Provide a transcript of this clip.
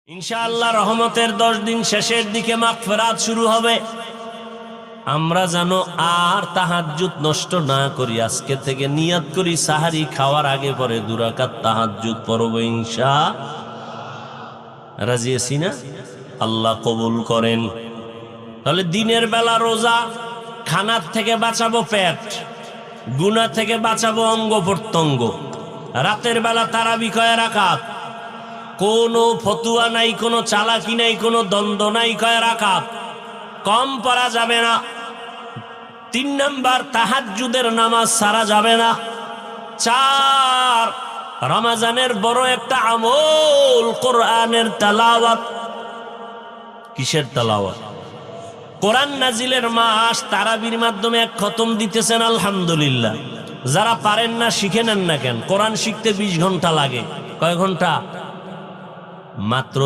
ইনশাআল্লাহ রহমতের 10 দিন শেষের দিকে মাগফিরাত শুরু হবে। আমরা যেন আর তাহাজ্জুদ নষ্ট না করি, আজকে থেকে নিয়ত করি সাহারি খাওয়ার আগে পরে 2 রাকাত তাহাজ্জুদ পড়ব ইনশাআল্লাহ। রাজি আছি না? আল্লাহ কবুল করেন। তাহলে দিনের বেলা রোজা, খানার থেকে বাঁচাবো পেট, গুনাহ থেকে বাঁচাবো অঙ্গ প্রত্যঙ্গ। রাতের বেলা তারাবি কয় রাকাত, কোনো ফতুয়া নাই, কোনো চালাকি নাই, কোনো দ্বন্দ্ব নাই, কয় রাকাত কম পড়া যাবে না। 3 নাম্বার তাহাজ্জুদের নামাজ সারা যাবে না। 4 রমজানের বড় একটা আমল কোরআনের তেলাওয়াত। কিসের তেলাওয়াত? কোরআন নাজিলের মাস, তারাবির মাধ্যমে 1 খতম দিতেছেন, আলহামদুলিল্লাহ। যারা পারেন না শিখে নেন না কেন? কোরআন শিখতে 20 ঘন্টা লাগে। কয় ঘন্টা? মাত্র